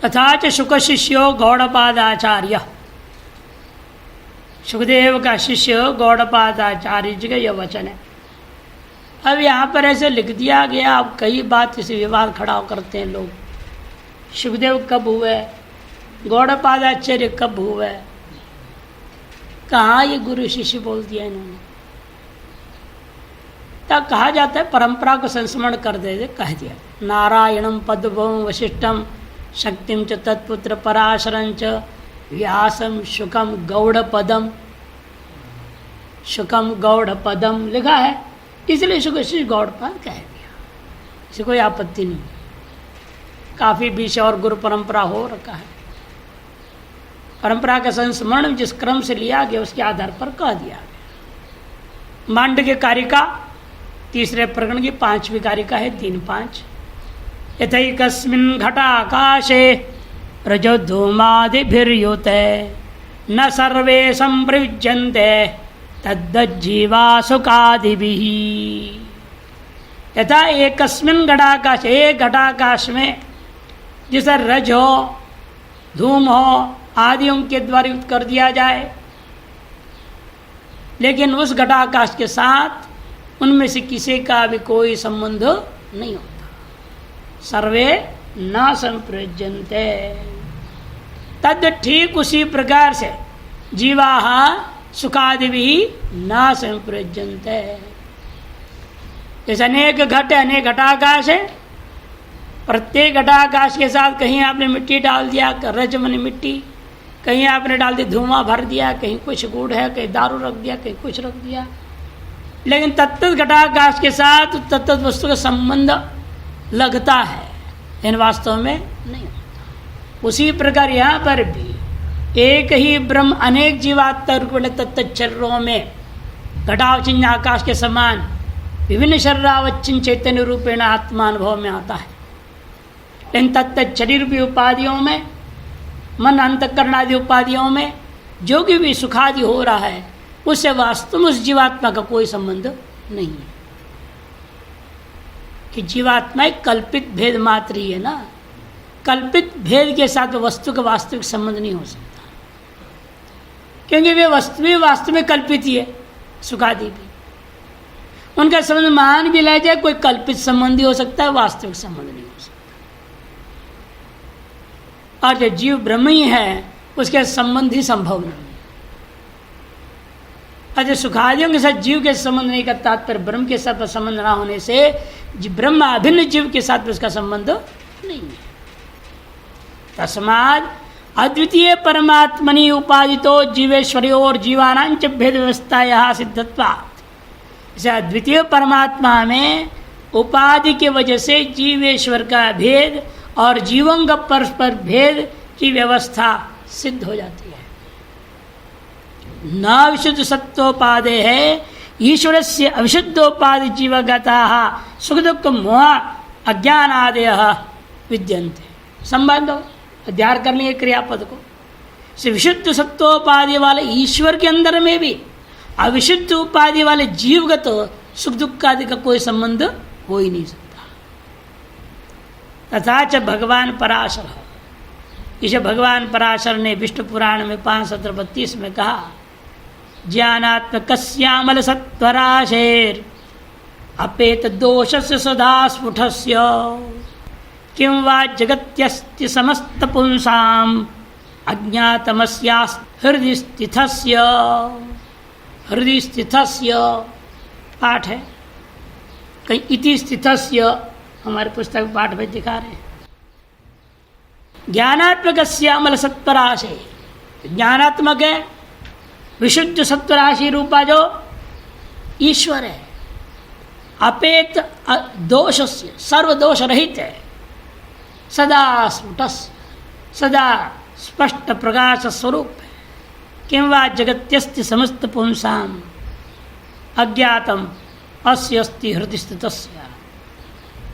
तथा च शुक शिष्यो गौड़पादाचार्य, सुखदेव का शिष्य गौड़पादाचार्य जी का यह वचन है। अब यहाँ पर ऐसे लिख दिया गया। अब कई बात से विवाद खड़ा करते हैं लोग, सुखदेव कब हुए, गौड़पादाचार्य कब हुए, कहाँ ये गुरु शिष्य बोल दिया इन्होंने। तब कहा जाता है परंपरा को संस्मरण कर दे, कह दिया नारायणम पद्मभवम वशिष्ठम शक्तिम च तत्पुत्र पराशरं च व्यासम शुकम गौड़पदम, शुकम गौड़पदम लिखा है, इसलिए शुक शिष्य गौड़पाद कह दिया, इसे कोई आपत्ति नहीं। काफी बीच और गुरु परंपरा हो रखा है, परंपरा का संस्मरण जिस क्रम से लिया गया उसके आधार पर कह दिया गया। मांडव्य कारिका तीसरे प्रकरण की 5वीं कारिका है 3-5। यथैकस्मिन् घटाकाशे रजोधूमादिभिर्युते न सर्वे संप्रयुज्यन्ते तद्जीवा सुखादिभिः। यथा एकस्मिन् घटाकाश, एक घटाकाश में जिसे रज हो, धूम हो आदियों के द्वारा युक्त कर दिया जाए, लेकिन उस घटाकाश के साथ उनमें से किसी का भी कोई संबंध नहीं होता। सर्वे न संप्रयुज्यन्ते, तद ठीक उसी प्रकार से जीवाः सुखादिभिः न संप्रयुज्यन्ते। जैसे अनेक घट अनेक घटाकाश है, प्रत्येक घटाकाश के साथ कहीं आपने मिट्टी डाल दिया, रज मनी मिट्टी, कहीं आपने डाल दी धुआं भर दिया, कहीं कुछ गुड़ है, कहीं दारू रख दिया, कहीं कुछ रख दिया, लेकिन तत्त घटाकाश के साथ तत्त वस्तु का संबंध लगता है, इन वास्तव में नहीं होता। उसी प्रकार यहाँ पर भी एक ही ब्रह्म अनेक जीवात्मा तत्त शरीरों में घटावचिन्ह आकाश के समान विभिन्न शरीरावच्छिन्न चैतन्य रूपेण आत्मा अनुभव में आता है। लेकिन तत्त शरीर भी उपाधियों में, मन अंतःकरण आदि उपाधियों में जो भी सुखादि हो रहा है उससे वास्तव में उस जीवात्मा का कोई संबंध नहीं है, कि जीवात्मा एक कल्पित भेद मात्र ही है ना। कल्पित भेद के साथ वस्तु का वास्तविक संबंध नहीं हो सकता, क्योंकि वे वस्तु वास्तव में कल्पित ही है। सुखादि भी उनका संबंध मान भी ले जाए, कोई कल्पित संबंध ही हो सकता है, वास्तविक संबंध नहीं हो सकता। और जो जीव ब्रह्म ही है उसके संबंध ही संभव नहीं है। और जो सुखादियों के साथ जीव के संबंध नहीं का तात्पर्य ब्रह्म के साथ संबंध ना होने से ब्रह्म अभिन्न जीव के साथ उसका संबंध नहीं है। तस्माद् अद्वितीय परमात्मनि उपादितो जीवेश्वरियो और जीवानांच भेद व्यवस्थाया सिद्धत्वात्। इसे अद्वितीय परमात्मा में उपाधि के वजह से जीवेश्वर का भेद और जीवों का परस्पर भेद की व्यवस्था सिद्ध हो जाती है। न विशुद्ध सत्वोपादे है ईश्वर से अविशुद्धोपाधि जीवगता सुख दुख मोह अज्ञान आदय विद्यन्ते। संबंध अध्यार कर लिए क्रियापद को, से विशुद्ध सत्वोपाधि वाले ईश्वर के अंदर में भी अविशुद्ध उपाधि वाले जीवगत सुख दुख आदि का कोई संबंध हो ही नहीं सकता। तथा च भगवान पराशर, इसे भगवान पराशर ने विष्णु पुराण में 532 में कहा, ज्ञानात्मकस्यामल सत्वराशेर अपेत दोषस्य सदा स्फुटस्य किं वा जगत्यस्ति समस्त पुंसाम अज्ञातमस्यास् हृदय स्थितस्य। हृदय स्थितस्य पाठ है, कहीं इति स्थितस्य हमारे पुस्तक पाठ में दिखा रहे हैं। ज्ञानात्मकस्य अमल सत्वराशि, ज्ञानात्मक है विशुद्ध सत्वराशि रूपा जो ईश्वर है, अपेत दोषस्य सर्व दोष रहित है, सदा स्फुटस सदा स्पष्ट प्रकाश स्वरूप है। किं वा जगत्यस्ति समस्त पुंसाम अज्ञातम अस्य अस्ति हृदय स्थितस्य।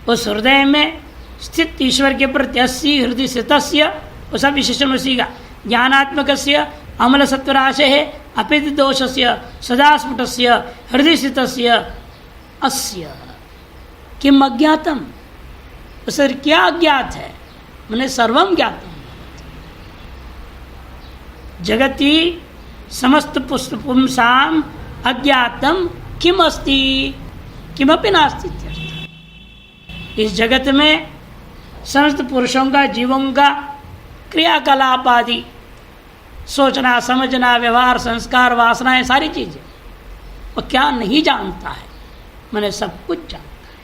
उस हृदय में स्थित ईश्वर के प्रति अस्सी हृदय स्थितस्य, उस विशेषण उसी का ज्ञानात्मकस्य अमल सत्वराशे है अपित दोषस्य सदा स्फुटस्य हृदय स्थितस्य अस्य किम अज्ञातम। उसे क्या अज्ञात है, मैंने सर्वम ज्ञातम, जगति समस्त पुंसाम अज्ञातम किम अस्ति किमपि नास्ति। इस जगत में समस्त पुरुषों का, जीवों का क्रियाकलाप आदि, सोचना, समझना, व्यवहार, संस्कार, वासनाएं, सारी चीजें वो क्या नहीं जानता है? मैंने सब कुछ जानता है।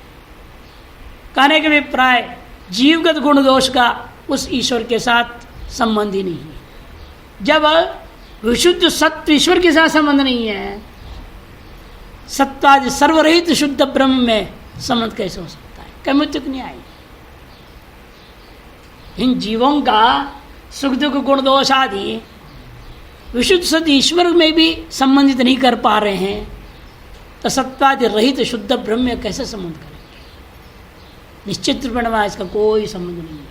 कहने के अभिप्राय जीवगत गुण दोष का उस ईश्वर के साथ संबंध ही नहीं है। जब विशुद्ध सत्व ईश्वर के साथ संबंध नहीं है, सत्वादि सर्वरहित शुद्ध ब्रह्म में संबंध कैसे हो सकता है? कभी तक नहीं आई। इन जीवों का सुख दुख गुण दोष आदि विशुद्ध सत्य ईश्वर में भी संबंधित नहीं कर पा रहे हैं, तो सत्वादि रहित शुद्ध ब्रह्म में कैसे संबंध करेंगे? निश्चित रूप में इसका कोई संबंध नहीं है।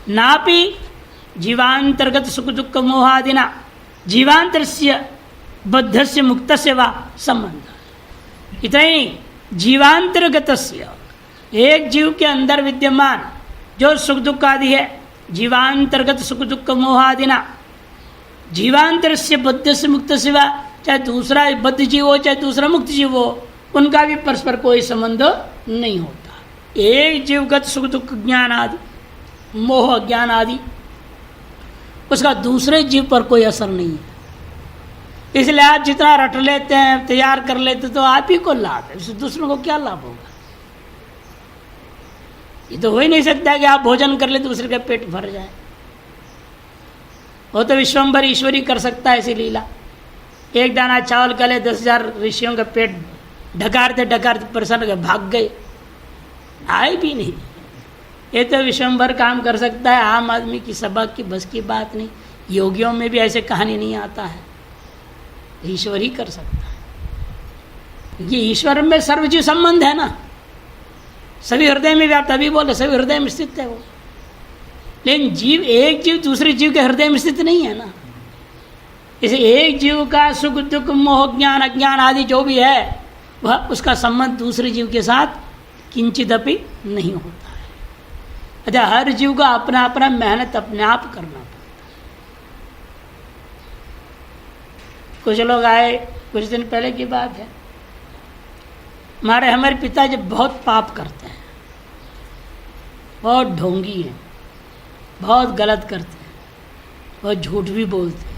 नापि जीवांतर्गत सुख दुख मोहादिना जीवांतरस्य बद्धस्य मुक्तस्य वा संबंध। इतना ही नहीं, जीवांतर्गतस्य एक जीव के अंदर विद्यमान जो सुख दुख आदि है, जीवांतर्गत सुख दुख मोहादिना जीवांतरस्य बद्धस्य मुक्तस्य वा, चाहे दूसरा बद्ध जीव हो चाहे दूसरा मुक्त जीव हो, उनका भी परस्पर कोई संबंध नहीं होता। एक जीवगत सुख दुख ज्ञान आदि, मोह ज्ञान आदि, उसका दूसरे जीव पर कोई असर नहीं है। इसलिए आप जितना रट लेते हैं, तैयार कर लेते, तो आप ही को लाभ है, इससे दूसरों को क्या लाभ होगा? ये तो हो ही नहीं सकता है कि आप भोजन कर ले दूसरे का पेट भर जाए। वो तो विश्वम्भर ईश्वर ही कर सकता है ऐसी लीला। एक दाना चावल का ले 10,000 ऋषियों का पेट ढकारते ढकारते परेशान हो गए, भाग गए, आए भी नहीं। ये तो विश्वम्भर काम कर सकता है, आम आदमी की सभा की बस की बात नहीं। योगियों में भी ऐसे कहानी नहीं आता है, ईश्वर ही कर सकता है। ये ईश्वर में सर्वजीव संबंध है ना, सभी हृदय में व्याप्त, अभी बोले सभी हृदय में स्थित है वो। लेकिन जीव, एक जीव दूसरे जीव के हृदय में स्थित नहीं है ना। इसे एक जीव का सुख दुख मोह ज्ञान अज्ञान आदि जो भी है, वह उसका संबंध दूसरे जीव के साथ किंचिदपि नहीं होता है। अच्छा, हर जीव का अपना अपना मेहनत अपने आप करना पड़ता है। कुछ लोग आए, कुछ दिन पहले की बात है, हमारे पिताजी बहुत पाप करते हैं, बहुत ढोंगी हैं, बहुत गलत करते हैं, बहुत झूठ भी बोलते हैं।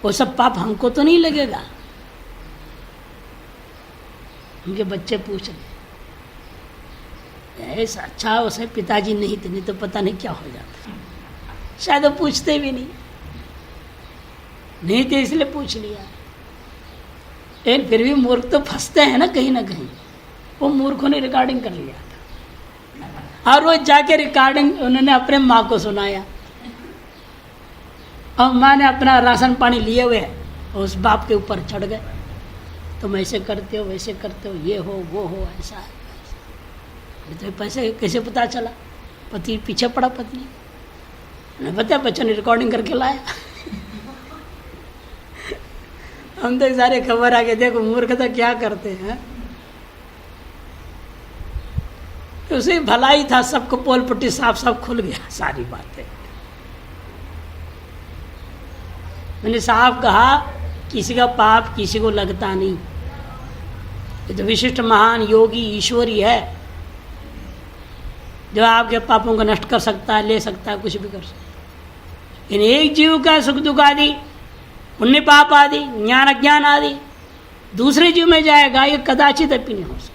वो सब पाप हमको तो नहीं लगेगा? उनके बच्चे पूछ रहे, ऐसा अच्छा उसे पिताजी नहीं थे, नहीं तो पता नहीं क्या हो जाता। शायद वो पूछते भी नहीं थे इसलिए पूछ लिया। लेकिन फिर भी मूर्ख तो फंसते हैं ना कहीं। वो मूर्खों ने रिकॉर्डिंग कर लिया था, और वो जाके रिकॉर्डिंग उन्होंने अपने माँ को सुनाया, और माँ ने अपना राशन पानी लिए हुए उस बाप के ऊपर चढ़ गए, तुम ऐसे करते हो वैसे करते हो, ये हो वो हो, ऐसा है। तो पैसे कैसे पता चला? पति पीछे पड़ा, पत्नी ने बताया, बच्चों ने रिकॉर्डिंग करके लाया। हम तो सारे खबर आ गए, देखो मूर्खता क्या करते हैं। उसे भलाई था, सबको पोल पट्टी साफ साफ खुल गया सारी बातें। मैंने साफ कहा, किसी का पाप किसी को लगता नहीं। ये तो विशिष्ट महान योगी ईश्वरी है जो आपके पापों को नष्ट कर सकता है, ले सकता है, कुछ भी कर सकता है। इन एक जीव का सुख दुख आदि, पुण्य पाप आदि, ज्ञान अज्ञान आदि दूसरे जीव में जाएगा, ये कदाचित भी नहीं हो सकता।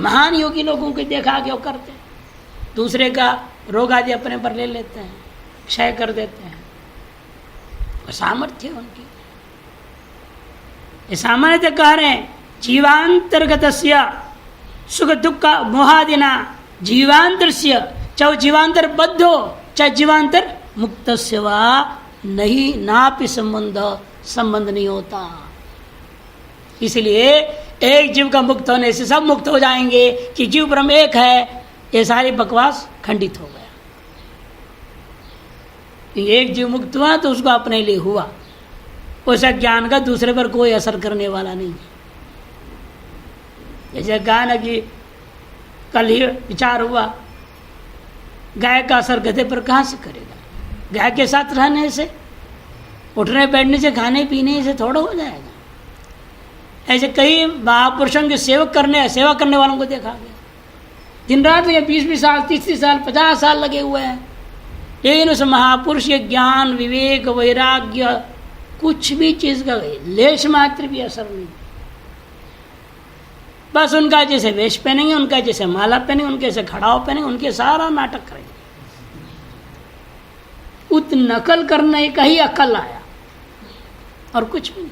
महान योगी लोगों को देखा कि वो करते हैं, दूसरे का रोग आदि अपने पर ले लेते हैं, क्षय कर देते हैं। वो सामर्थ्य है उनकी। ये सामान्यतः कह रहे हैं, जीवांतर्गतस्य सुख दुख मोहादिना जीवांतरस्य, चाहे जीवांतर बद्ध हो चाहे जीवांतर मुक्तस्य वा नहीं, नापि संबंध नहीं होता। इसलिए एक जीव का मुक्त होने से सब मुक्त हो जाएंगे कि जीव ब्रह्म एक है, ये सारी बकवास खंडित हो गया। एक जीव मुक्त हुआ तो उसको अपने लिए हुआ, उस ज्ञान का दूसरे पर कोई असर करने वाला नहीं। जैसे गाना कि कल ही विचार हुआ, गाय का असर गधे पर कहाँ से करेगा? गाय के साथ रहने से, उठने बैठने से, खाने पीने से थोड़ा हो जाएगा। ऐसे कई महापुरुषों के सेवा करने वालों को देखा गया, दिन रात लगे, 20-20 साल, 30-30 साल, 50 साल लगे हुए हैं, लेकिन उस महापुरुष के ज्ञान, विवेक, वैराग्य, कुछ भी चीज का लेश मात्र भी असर नहीं। बस उनका जैसे वेश पहनेंगे, उनका जैसे माला पहनेंगे, उनके जैसे खड़ाव पहनेंगे, उनके सारा नाटक करेंगे। उत नकल करने का ही अकल आया और कुछ भी नहीं।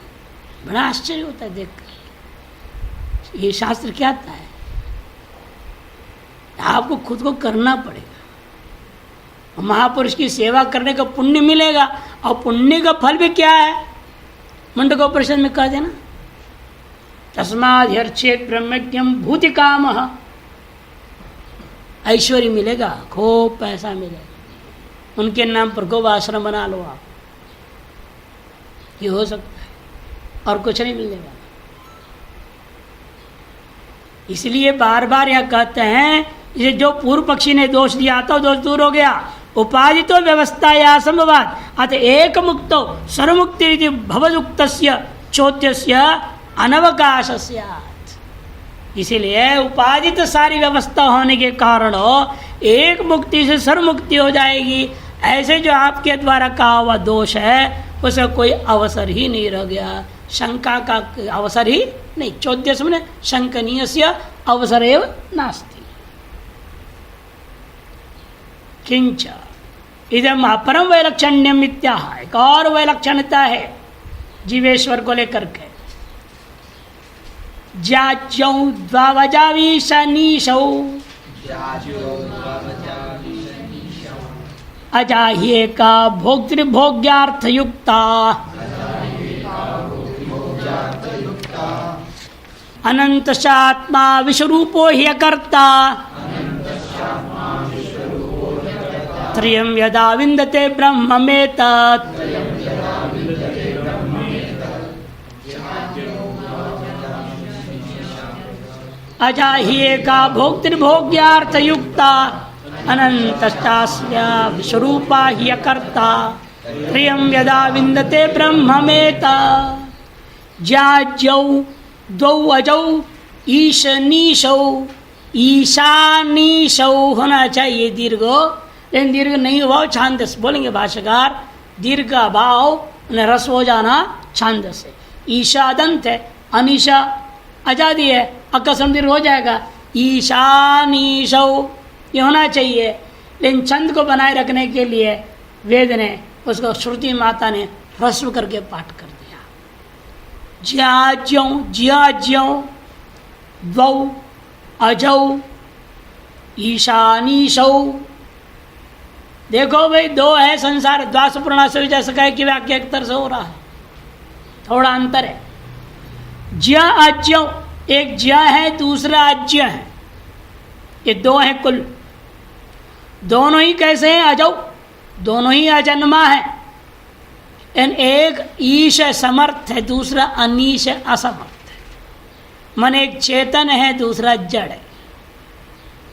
बड़ा आश्चर्य होता है देखकर, ये शास्त्र क्या आता है? आपको खुद को करना पड़ेगा। महापुरुष की सेवा करने का पुण्य मिलेगा, और पुण्य का फल भी क्या है? मुंडकोपनिषद में कह देना, तस्माद् ब्रह्मज्ञम भूति काम, ऐश्वर्य मिलेगा, खूब पैसा मिलेगा, उनके नाम पर खूब आश्रम बना लो आप, ये हो सकता है, और कुछ नहीं मिलने वाला। इसलिए बार बार यह कहते हैं, ये जो पूर्व पक्षी ने दोष दिया था, दोष दूर हो गया। उपाधि तो व्यवस्था या संभवात अत एक मुक्तो सर्वमुक्ति भवदुक्तस्य चौत्यस्य अनवकाशस्यात्। इसीलिए उपाधित सारी व्यवस्था होने के कारण एक मुक्ति से सर्वमुक्ति हो जाएगी, ऐसे जो आपके द्वारा कहा हुआ दोष है उसे कोई अवसर ही नहीं रह गया, शंका का अवसर ही नहीं। चौद्यस में शंकनीय से अवसर एवं नास्ति। किंच इदम अपरम वैलक्षण्यम इत्याह, एक और वैलक्षणता है जीवेश्वर को लेकर के। जाज्यौ द्वावजावीशनीशौ अजाह्येका भोक्तृभोग्यार्थयुक्ता अनंतशात्मा विश्वरूपो ह्यकर्ता त्रयं यदा विन्दते ब्रह्ममेतत्। अजाह्येका भोक्तृभोग्यार्थयुक्ता अनन्तश्चास्य विश्वरूपा ह्यकर्ता त्रयं यदा विन्दते ब्रह्ममेतत्। ज्याज्यौ द्वौ अजौ ईशनीशौ, ईशानीशौ होना चाहिए दीर्घ, लेकिन दीर्घ नहीं हुआ छांदस बोलेंगे भाष्यकार, दीर्घ अभाव रस हो जाना छांदस है। ईशादंत है, अनिशा आजादी है, अकस्म दीर्घ हो जाएगा, ईशानीशौ ये होना चाहिए। लेकिन छंद को बनाए रखने के लिए वेद ने उसको श्रुति माता ने ह्रस्व करके पाठ कर दिया। ज्याज्यों ज्याज्यों द्वौ अजौ ईशानीशौ। देखो भाई, दो है संसार, द्वासपूर्णा से जैसा कहे कि वाक्य एक तरह से हो रहा है, थोड़ा अंतर है। ज्या अज्यों, एक ज्या है दूसरा अज्य है, ये दो हैं कुल। दोनों ही कैसे हैं? अजौ, दोनों ही अजन्मा है। एक ईश समर्थ है, दूसरा अनीश असमर्थ है। मन एक चेतन है, दूसरा जड़ है।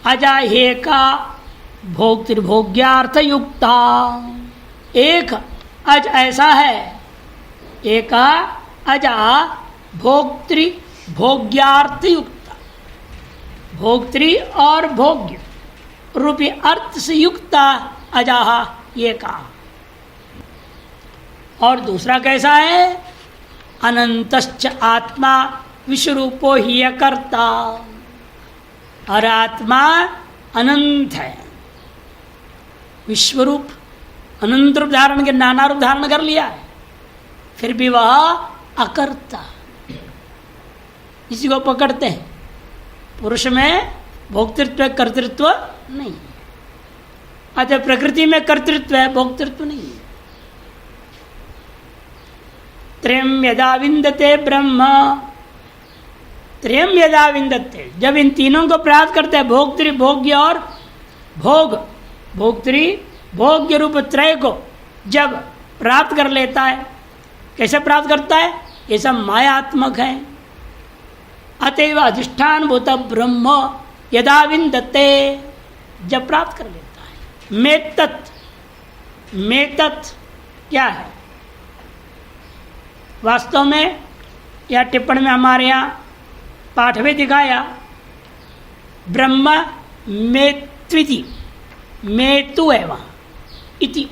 अजाह्येका भोक्तृभोग्यार्थ युक्ता, एक अज ऐसा है, एक अजा भोक्तृ भोग्यार्थ युक्ता, भोक्तृ और भोग्य रूपी अर्थ से युक्ता अजाह ये कहा। और दूसरा कैसा है? अनंतश्च आत्मा विश्वरूपो ही कर्ता, और आत्मा अनंत है, विश्वरूप अनंत रूप धारण के नाना रूप धारण कर लिया है, फिर भी वह अकर्ता। इसी को पकड़ते हैं, पुरुष में भोक्तृत्व कर्तृत्व नहीं है, अतः प्रकृति में कर्तृत्व है, भोक्तृत्व नहीं है। त्रयं यदा विन्दते ब्रह्म, त्रयं यदा विन्दते, जब इन तीनों को प्राप्त करते हैं, भोक्तृ भोग्य और भोग, भोक्तृ भोग्य रूप त्रय को जब प्राप्त कर लेता है, कैसे प्राप्त करता है? ये सब मायात्मक है। अतएव अधिष्ठान भूत ब्रह्म यदा विन्दते, जब प्राप्त कर लेता है। मेतत्, मेतत् क्या है? वास्तव में या टिप्पणी में हमारे यहाँ पाठ में दिखाया, ब्रह्म मेत्विति, मेतु है वहाँ इति,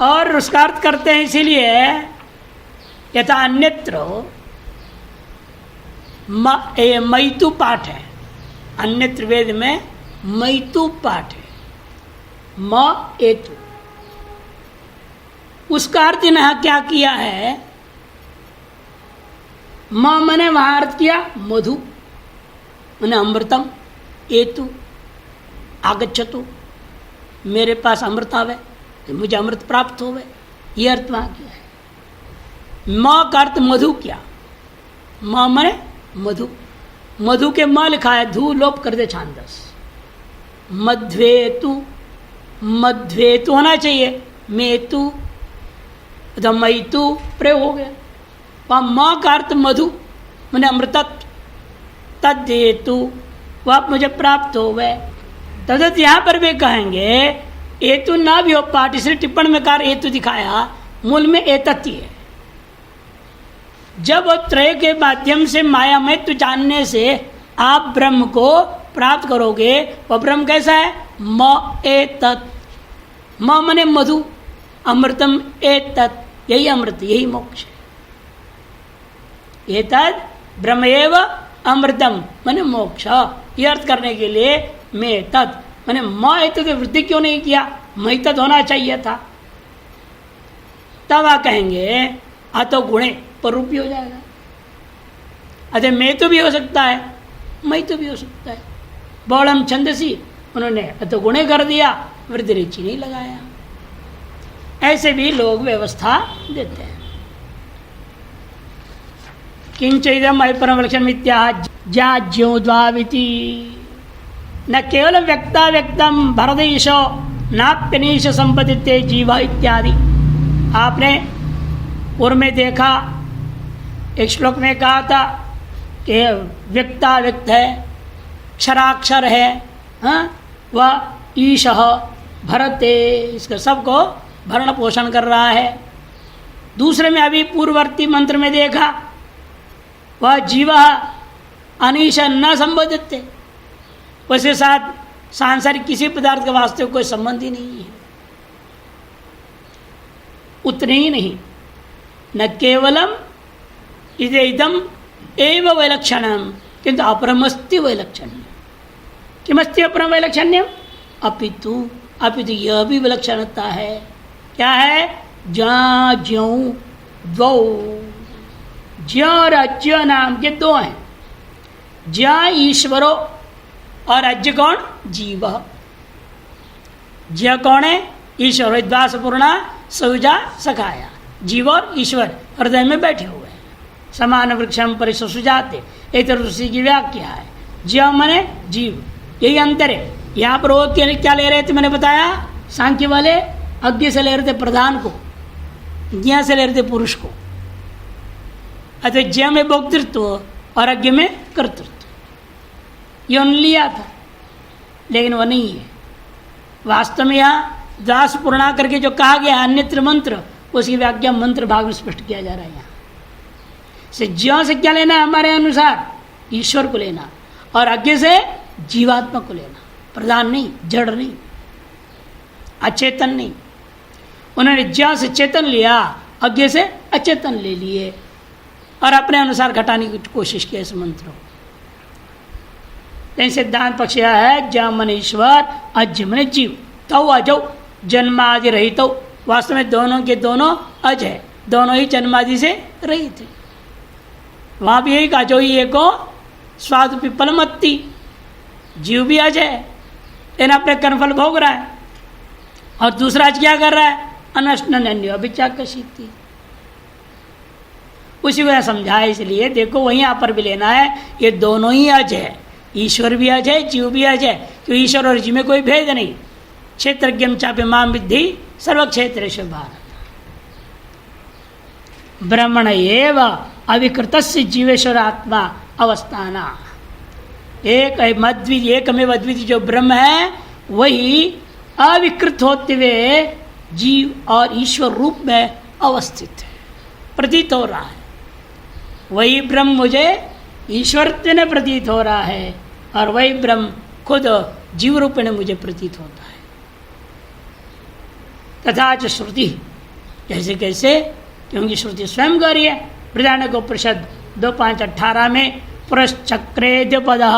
और उसका अर्थ करते हैं इसीलिए यथा अन्यत्र मैतु पाठ है, अन्यत्र वेद में मैतु पाठ है, म एतु। उसका अर्थ यहाँ क्या किया है? म मैंने वहां अर्थ किया मधु, मैंने अमृतम, एतु आगच्छतु, मेरे पास अमृत आवे, मुझे अमृत प्राप्त होवे, ये अर्थ वहां किया है। म का अर्थ मधु किया, म मैंने मधु, मधु के म लिखा है, धू लोप कर दे छांदस, मध्वेतु, मध्वेतु होना चाहिए, मेतु तो मैतु प्रयोग हो गया। वह म का अर्थ मधु मैंने अमृतत्व, तदेतु वह मुझे प्राप्त हो गए। तदत यहाँ पर भी कहेंगे एतु ना भी हो पाठ, इसलिए टिप्पण में कार एतु दिखाया, मूल में एतति है। जब त्रय के माध्यम से माया में तु जानने से आप ब्रह्म को प्राप्त करोगे, वह ब्रह्म कैसा है? म एतत्, म मने मधु, अमृतम एतत्, यही अमृत, यही मोक्ष है। एतत् ब्रह्म एव अमृतम मने मोक्ष, ये अर्थ करने के लिए मैं तत् मैंने म एतत् वृद्धि क्यों नहीं किया? मैं तत् होना चाहिए था। तब आप कहेंगे अतो गुणे पर रूपी हो जाएगा। अतः मैं तो भी हो सकता है, मैं तो भी हो सकता है। बौड़म छंदसी उन्होंने अतो गुणे कर दिया, वृद्धि रुचि नहीं लगाया। ऐसे भी लोग व्यवस्था देते हैं। किंच इदम अभिपरमलक्षण मिथ्या ज्याज्यो द्वाविति, न केवल व्यक्ता व्यक्तम भरदेशो नाप्यनीश संपत्ति जीवा इत्यादि। आपने पूर्व में देखा, एक श्लोक में कहा था कि व्यक्ता व्यक्त है, क्षराक्षर है, वह ईश भरते, इसका सबको भरण पोषण कर रहा है। दूसरे में अभी पूर्ववर्ती मंत्र में देखा, वह जीवा अनीश न संबोधित थे, उसके साथ सांसारिक किसी पदार्थ के वास्ते कोई संबंध ही नहीं है। उतने ही नहीं, न केवलम इदम एव वैलक्षण्यम, किंतु अपरमस्ति वैलक्षण्यम। किमस्ति अपरम वैलक्षण्यम? अपितु यह भी विलक्षणता है। क्या है? ज्या ज्यों द्वौ, ज्य और अज्य नाम के दो हैं। ज्या ईश्वरो और अज्य कौन? जीव। ज्य कौन है? ईश्वर, विद्वास पूर्णा सौजा सखाया, जीव और ईश्वर हृदय में बैठे हुए हैं। समान वृक्षम परिसु सुजाते, एक ऋषि की व्याख्या है। ज्य मने जीव, यही अंतर है। यहाँ पर वो क्या ले रहे थे? मैंने बताया, सांख्य वाले अज्ञ से ले रहे थे प्रधान को, ज्ञा से ले रहे थे पुरुष को। अतः ज्ञ में भोक्तृत्व और अज्ञ में कर्तृत्व, ये उन्होंने लिया था, लेकिन वह नहीं है वास्तव में। यहाँ दास पूर्णा करके जो कहा गया अन्यत्र मंत्र, उसकी व्याख्या मंत्र भाग में स्पष्ट किया जा रहा है। यहाँ से ज्ञ से क्या लेना है? हमारे अनुसार ईश्वर को लेना, और अज्ञ से जीवात्मा को लेना, प्रधान नहीं, जड़ नहीं, अचेतन नहीं। उन्होंने ज्ञ से चेतन लिया, अज्ञ से अचेतन ले लिए, और अपने अनुसार घटाने की कोशिश की इस मंत्र को। सिद्धांत पक्ष यह है, ज्ञ मन ईश्वर, अज्ञ मन जीव, तौ अजौ जन्मादि रहित। वास्तव में दोनों के दोनों अज है, दोनों ही जन्मादि से रहित थे। वहां भी यही कहा, जो ही एको स्वादु पिपलमत्ति, जीव भी अज है, लेकिन अपने कर्मफल भोग रहा है, और दूसरा आज क्या कर रहा है? अनश्नन्य अभिचाकशीति। उसी को समझाया, इसलिए देखो वहीं यहाँ पर भी लेना है, ये दोनों ही अज है, ईश्वर भी अज है, जीव भी अज है, क्योंकि ईश्वर और जीव में कोई भेद नहीं। क्षेत्रज्ञम चापे माम विद्धि सर्व क्षेत्रेषु भारत। ब्रह्मण एव अविकृतस्य जीवेश्वर आत्मा अवस्थाना। एकमेव अद्वितीय जो ब्रह्म है वही अविकृत होते हुए जीव और ईश्वर रूप में अवस्थित है, प्रतीत हो रहा है। वही ब्रह्म मुझे ईश्वरत्व में प्रतीत हो रहा है और वही ब्रह्म खुद जीव रूप में मुझे प्रतीत होता है। तथा च श्रुति, जैसे कैसे, क्योंकि श्रुति स्वयं कह रही है बृहदारण्यकोपनिषद 2:5-18 में पुरश्चक्रे द्विपदः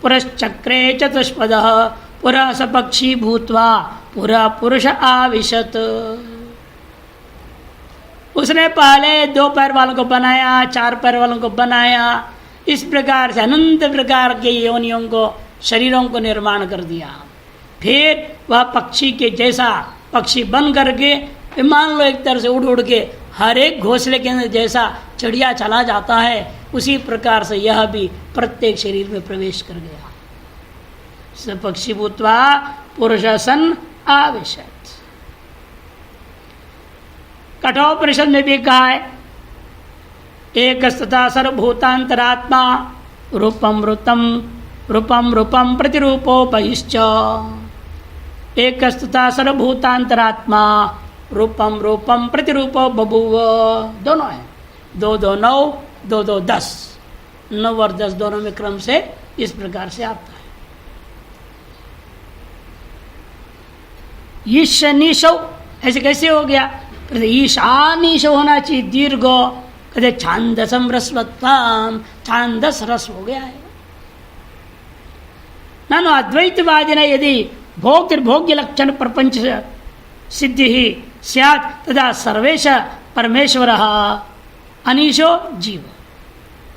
पुरश्चक्रे चतुष्पदः पुरः सपक्षी भूत्वा पुरः पुरुष आविशत। उसने पहले 2 पैर वालों को बनाया, 4 पैर वालों को बनाया, इस प्रकार से अनंत प्रकार के योनियों को, शरीरों को निर्माण कर दिया। फिर वह पक्षी के जैसा पक्षी बन करके मान लो एक तरह से उड़ उड़ के हर एक घोंसले के अंदर जैसा चिड़िया चला जाता है, उसी प्रकार से यह भी प्रत्येक शरीर में प्रवेश कर गया। स पक्षी भूत्वा पुरुषसन आविशत। कठोपनिषद में भी कहा है एकस्तथा सर्वभूतांतरात्मा रूपम रूपम प्रतिरूपो बहिश्च। एकस्तथा सर्वभूतांतरात्मा रूपम प्रतिरूपो बभूव। दोनों है, 2-2 9, 2-2 10, 9 और 10 दोनों में क्रम से इस प्रकार से आता है। ईशानीशो ऐसे कैसे हो गया? कहते ईशानीशो होना चाहिए दीर्घ, कहते छांदसम रसवत्ताम, छांदस रस हो गया है। नानो अद्वैतवादी ने यदि भोक्तृभोग्य लक्षण प्रपंच सिद्धि ही स्यात् तथा सर्वेश परमेश्वर अनीशो जीव।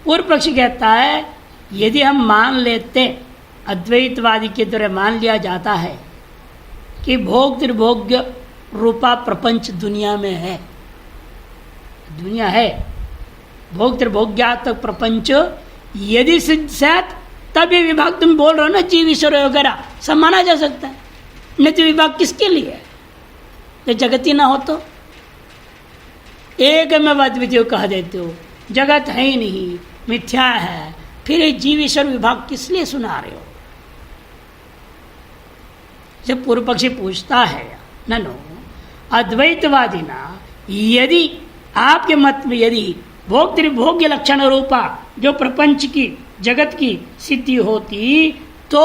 पूर्व पक्षी कहता है यदि हम मान लेते, अद्वैतवादी के द्वारा मान लिया जाता है कि भोक्तृभोग्य रूपा प्रपंच दुनिया में है, दुनिया है, भोक्तृभोग्यात्मक प्रपंच यदि सिद्ध सैत तब ये विभाग तुम बोल रहे हो ना जीव ईश्वर वगैरह सब माना जा सकता है। नहीं तो विभाग किसके लिए है? जब जगत ही ना हो तो एक में अद्वितीय कह देते हो, जगत है ही नहीं, मिथ्या है, फिर ये जीव ईश्वर विभाग किस लिए सुना रहे हो? जब पूर्व पक्षी पूछता है ननो अद्वैतवादी ना, यदि आपके मत में यदि भोक्तृभोग्य लक्षण रूपा जो प्रपंच की जगत की सिद्धि होती तो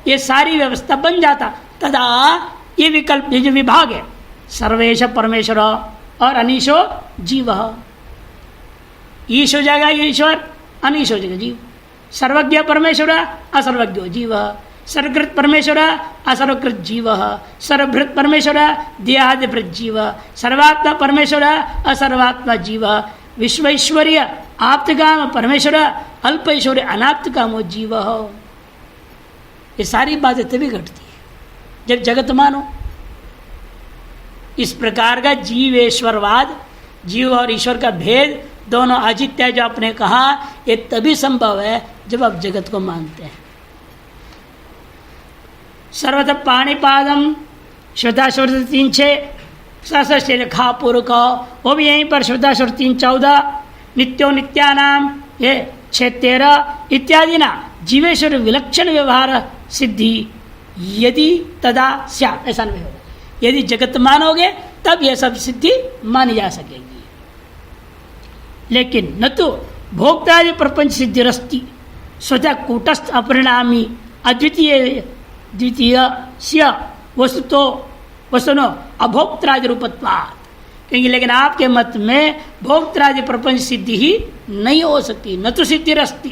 ये सारी व्यवस्था बन जाता, तदा ये विकल्प, ये जो विभाग है सर्वेश परमेश्वर और अनीशो जीव, ईश हो जाएगा ईश्वर, अनीश हो जाएगा जीव, सर्वज्ञ परमेश्वर असर्वज्ञ जीव, सर्वकृत परमेश्वर असर्वकृत जीव, सर्वभृत परमेश्वर देहादिभृत जीव, सर्वात्मा परमेश्वर असर्वात्मा जीव, विश्वैश्वर्य आप्तकाम परमेश्वर अल्पैश्वर्य अनाप्तकामो जीव। ये सारी बातें तभी घटती है जब जगत मानो। इस प्रकार का जीवेश्वरवाद, जीव और ईश्वर का भेद दोनों अजित्य जो आपने कहा, ये तभी संभव है जब आप जगत को मानते हैं। सर्वतः पाणिपादम श्रद्धा श्रुति 3:6 से लिखा पूर्व का, वो भी यहीं पर श्रद्धा श्रुति 3:14 नित्यो नित्यानाम ये 6:13 इत्यादि ना जीवेश्वर विलक्षण व्यवहार सिद्धि यदि तदा स्यात्, ऐसा नहीं होगा। यदि जगत मानोगे तब यह सब सिद्धि मानी जा सकेगी, लेकिन न तो भोक्तादि प्रपंच सिद्धिरस्ति स्वतः कूटस्थ अपरिणामी अद्वितीय द्वितीय वस्तुनो अभोक्त्रादि रूपत्वात्। क्योंकि लेकिन आपके मत में भोक्त्रादि प्रपंच सिद्धि ही नहीं हो सकती, न तो सिद्धिरस्ति।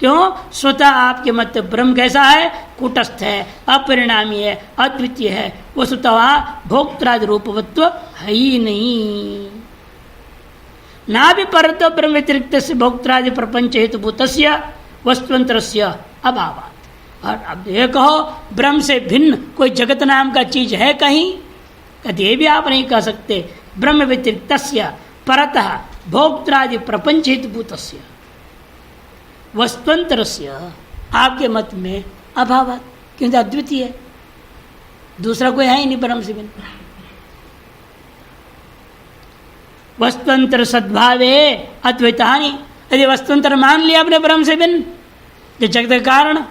क्यों? स्वतः आपके मत ब्रह्म कैसा है? कूटस्थ है, अपरिणामी है, अद्वितीय है, वस्तुतः भोक्त्रादि रूपवत्व है ही नहीं। ना भी परतो ब्रह्म व्यतिरिक्त से भोक्त्रादि प्रपंच हेतुभूत वस्तुअंतर अभावात्। और अब ये कहो ब्रह्म से भिन्न कोई जगत नाम का चीज है कहीं? कहते ये भी आप नहीं कह सकते। ब्रह्म व्यतिरिक्त परतः भोक्त्रादि प्रपंच हेतुभूत वस्तुअंतर आपके मत में अभावात्, क्योंकि अद्वितीय है, दूसरा कोई है ही नहीं ब्रह्म से भिन्न। वस्तुअंतर सद्भावे अद्वैतानि, यदि वस्तुअंतर मान लिया अपने ब्रह्म से भिन्न जो जगत का कारण,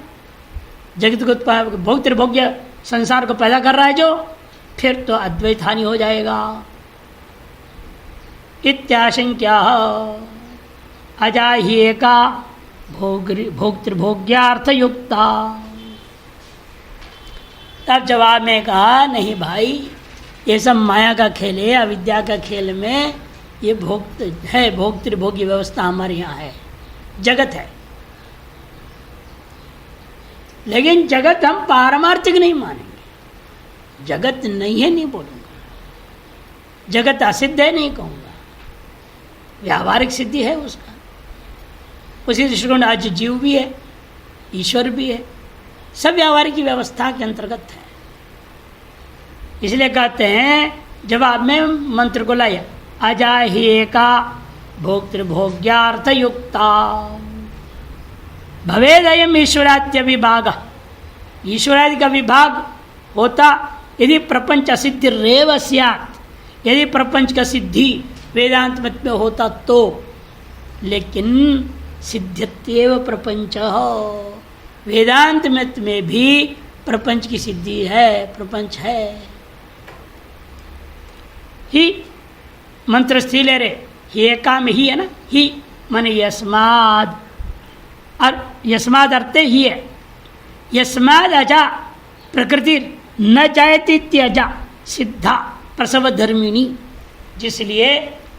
जगत को भोग त्रिभोग्य संसार को पैदा कर रहा है जो, फिर तो अद्वैत हानि हो जाएगा। इत्याशंक्या अजा ही एका भोक्तृभोग्यार्थ युक्ता। तब जवाब में कहा, नहीं भाई, ये सब माया का खेल है, अविद्या का खेल में ये भोक्त है, भोक्तृभोग्य व्यवस्था हमारे यहाँ है, जगत है। लेकिन जगत हम पारमार्थिक नहीं मानेंगे। जगत नहीं है नहीं बोलूंगा, जगत असिद्ध है नहीं कहूंगा, व्यावहारिक सिद्धि है उसका। उसी दृष्टिकोण आज जीव भी है, ईश्वर भी है, सब व्यावहारिक की व्यवस्था के अंतर्गत है। इसलिए कहते हैं जवाब में मंत्र को लाया, अजा ही एका भोक्तृभोग्यार्थ युक्ता भवेदयम ईश्वराद्य विभाग। ईश्वरादि का विभाग होता यदि प्रपंच असिद्धि रेव स्यात्, यदि प्रपंच का सिद्धि वेदांत मत में होता तो। लेकिन सिद्ध्यत्येव प्रपंच, वेदांत मत में भी प्रपंच की सिद्धि है, प्रपंच है। ही मंत्र स्त्री ले रहे, ही एका में ही है ना, ही माने यस्माद, और यस्माद अर्थ ही है, यस्माद अजा प्रकृति न जायते त्यजा सिद्धा प्रसव धर्मिणी। जिसलिए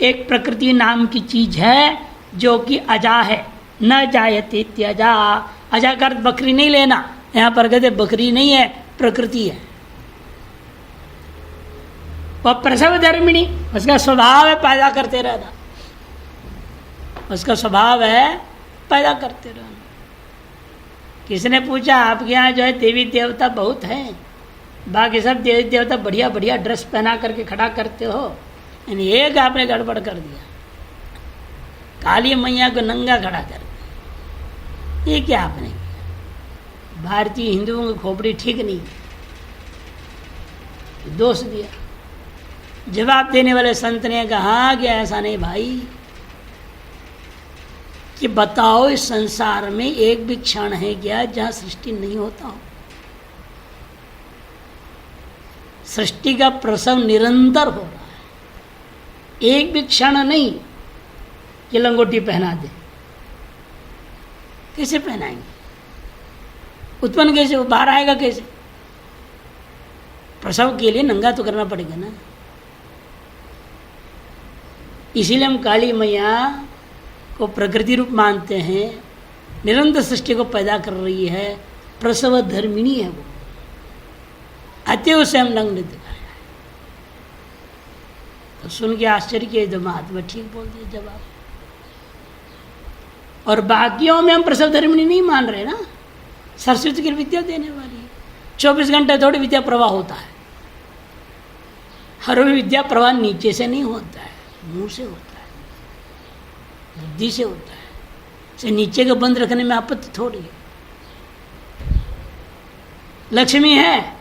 एक प्रकृति नाम की चीज है जो कि अजा है, न जायते त्यजा। अजा का अर्थ बकरी नहीं लेना, यहाँ पर कहते बकरी नहीं है, प्रकृति है। वह प्रसव धर्मिणी, उसका स्वभाव है पैदा करते रहना, उसका स्वभाव है पैदा करते रहना। किसने पूछा आपके यहाँ जो है देवी देवता बहुत हैं, बाकी सब देवी देवता बढ़िया बढ़िया ड्रेस पहना करके खड़ा करते हो, यानी एक आपने गड़बड़ कर दिया, काली मैया को नंगा खड़ा कर दिया। ये क्या आपने किया? भारतीय हिंदुओं की खोपड़ी ठीक नहीं, दोष दिया। जवाब देने वाले संत ने कहा कि ऐसा नहीं भाई, कि बताओ इस संसार में एक भी क्षण है क्या जहां सृष्टि नहीं होता हो? सृष्टि का प्रसव निरंतर हो रहा है, एक भी क्षण नहीं कि लंगोटी पहना दे। कैसे पहनाएंगे? उत्पन्न कैसे, वो बाहर आएगा कैसे? प्रसव के लिए नंगा तो करना पड़ेगा ना। इसीलिए हम काली मैया को प्रकृति रूप मानते हैं, निरंतर सृष्टि को पैदा कर रही है, प्रसव धर्मिणी है वो, अतएव उसे हम नंग ने दिखाया है। तो सुन के आश्चर्य किए, तो महात्मा ठीक बोल दिए जवाब। और बाकियों में हम प्रसव धर्मिणी नहीं मान रहे ना, सरस्वती की विद्या देने वाली है, 24 घंटे थोड़ी विद्या प्रवाह होता है। हर विद्या प्रवाह नीचे से नहीं होता है, मुंह से होता है, बुद्धि से होता है। से नीचे को बंद रखने में आपत्ति थोड़ी है। लक्ष्मी है,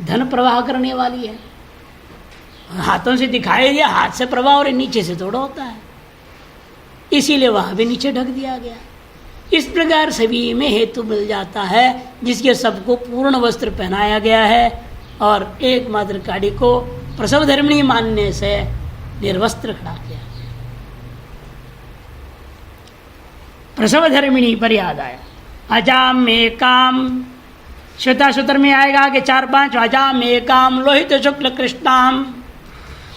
धन प्रवाह करने वाली है, हाथों से दिखाई दिया, हाथ से प्रवाह और नीचे से थोड़ा होता है, इसीलिए वहां भी नीचे ढक दिया गया। इस प्रकार सभी में हेतु मिल जाता है, जिसके सबको पूर्ण वस्त्र पहनाया गया है, और एकमात्र काड़ी को प्रसव धर्मिणी मानने से निर्वस्त्र खड़ा किया। प्रसव धर्मिणी पर याद आया, अजाम एकाम, श्वेता सूत्र में आएगा कि 4-5, अजाम एकाम लोहित शुक्ल कृष्णाम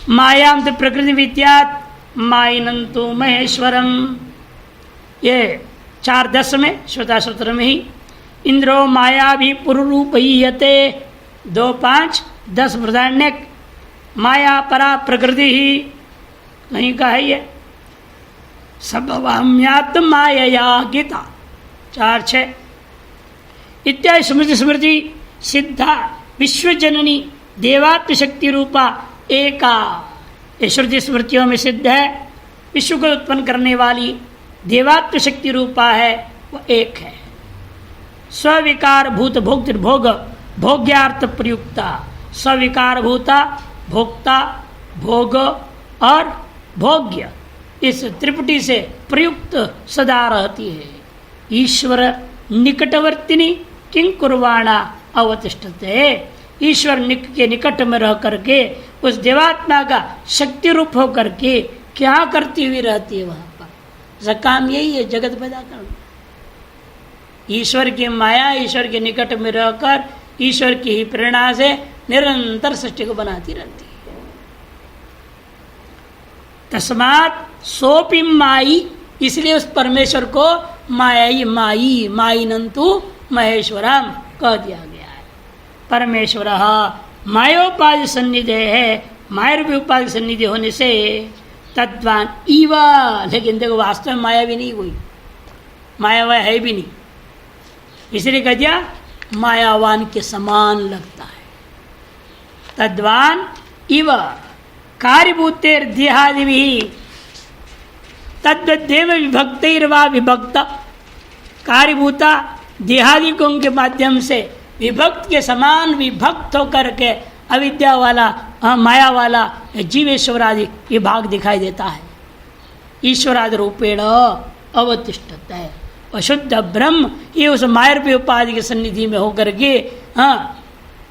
मायाम तो प्रकृति विद्यात माइनंतु महेश्वरम। ये 4:10 में श्वेता सूत्र में ही, इंद्रो माया भी पुरुरूपयते 2-5-10 बृहदारण्यक, माया परा प्रकृति ही कहीं का है ये, सबवाम्यात्म मायया गीता 4-6 इत्यादि स्मृति स्मृति सिद्धा विश्वजननी देवात्म शक्ति रूपा एका। ये श्रुति स्मृतियों में सिद्ध है, विश्व को उत्पन्न करने वाली देवात्म शक्ति रूपा है, वो एक है। स्विकार भूत भोक्तृभोग भोग्यार्थ प्रयुक्ता, स्विकार भूता भोक्ता भोग और भोग्य, इस त्रिपुटी से प्रयुक्त सदा रहती है। ईश्वर निकटवर्तिनी किं कुर्वाणा अवतिष्ठते। ईश्वर के निकट में रह करके उस देवात्मा का शक्ति रूप हो करके क्या करती हुई रहती है वहां पर। उसका काम यही है, जगत पैदा करना। ईश्वर की माया, ईश्वर के निकट में रहकर ईश्वर की ही प्रेरणा से निरंतर सृष्टि को बनाती रहती है। तस्मात् सोपि माई, इसलिए उस परमेश्वर को मायाई माई माईनंतु महेश्वरम कह दिया गया है। परमेश्वर मायोपाधि सन्निधि है, माया रूपी उपाधि सन्निधि होने से तद्वान इव, लेकिन देखो वास्तव में माया भी नहीं, कोई माया वह है भी नहीं, इसलिए कह दिया मायावान के समान लगता है। तद्वान इव कार्यभूतेर देहादि भी तद्देव विभक्तिर्वा विभक्त, कार्यभूता देहादिकों के माध्यम से विभक्त के समान विभक्त होकर के अविद्या वाला माया वाला जीवेश्वरादि विभाग दिखाई देता है। ईश्वरादि रूपेण अवतिष्ठत है। अशुद्ध ब्रह्म ये उस माया रूपी उपाधि की सन्निधि में होकर के